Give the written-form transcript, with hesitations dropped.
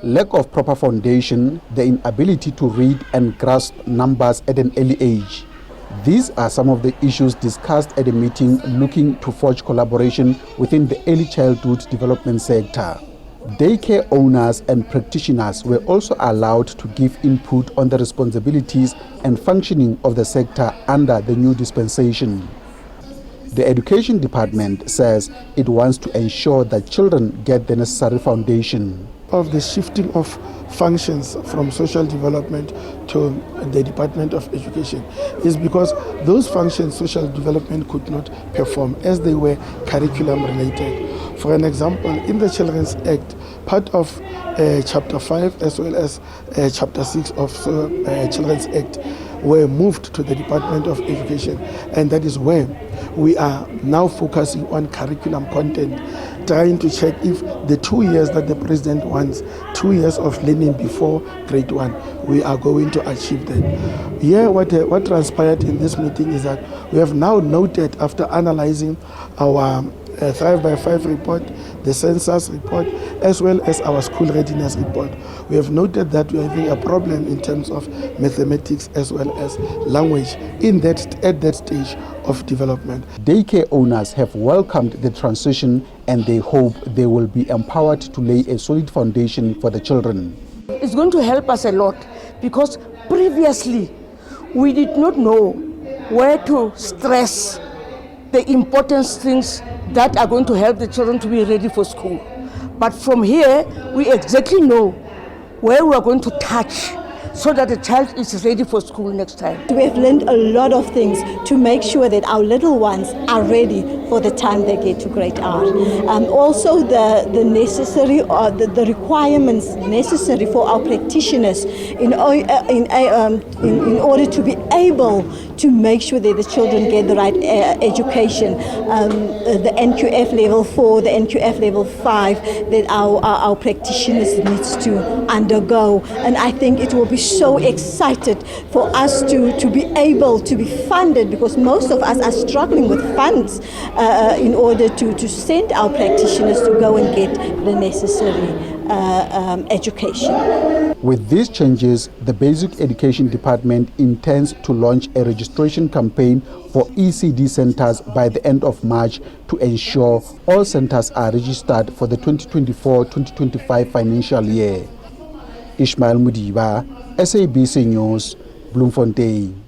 Lack of proper foundation, the inability to read and grasp numbers at an early age. These are some of the issues discussed at a meeting looking to forge collaboration within the early childhood development sector. Daycare owners and practitioners were also allowed to give input on the responsibilities and functioning of the sector under the new dispensation. The Education Department says it wants to ensure that children get the necessary foundation. Of the shifting of functions from social development to the Department of Education is because those functions social development could not perform as they were curriculum related. For an example, in the Children's Act, part of Chapter 5 as well as Chapter 6 of Children's Act were moved to the Department of Education, and that is where we are now focusing on curriculum content, trying to check if the 2 years that the President wants, 2 years of learning before grade 1, we are going to achieve that. Here, what transpired in this meeting is that we have now noted, after analyzing our Thrive by 5 report, the census report, as well as our school readiness report, we have noted that we are having a problem in terms of mathematics as well as language at that stage of development. Daycare owners have welcomed the transition and they hope they will be empowered to lay a solid foundation for the children. It's going to help us a lot because previously we did not know where to stress the important things that are going to help the children to be ready for school. But from here, we exactly know where we are going to touch so that the child is ready for school next time. We have learned a lot of things to make sure that our little ones are ready for the time they get to grade R. Also the necessary or the requirements necessary for our practitioners in order to be able to make sure that the children get the right education, the NQF level 4, the NQF level 5 that our practitioners needs to undergo. And I think it will be so excited for us to be able to be funded, because most of us are struggling with funds in order to send our practitioners to go and get the necessary education. With these changes, the Basic Education Department intends to launch a registration campaign for ECD centers by the end of March to ensure all centers are registered for the 2024-2025 financial year. Ishmael Mudiba, SABC News, Bloemfontein.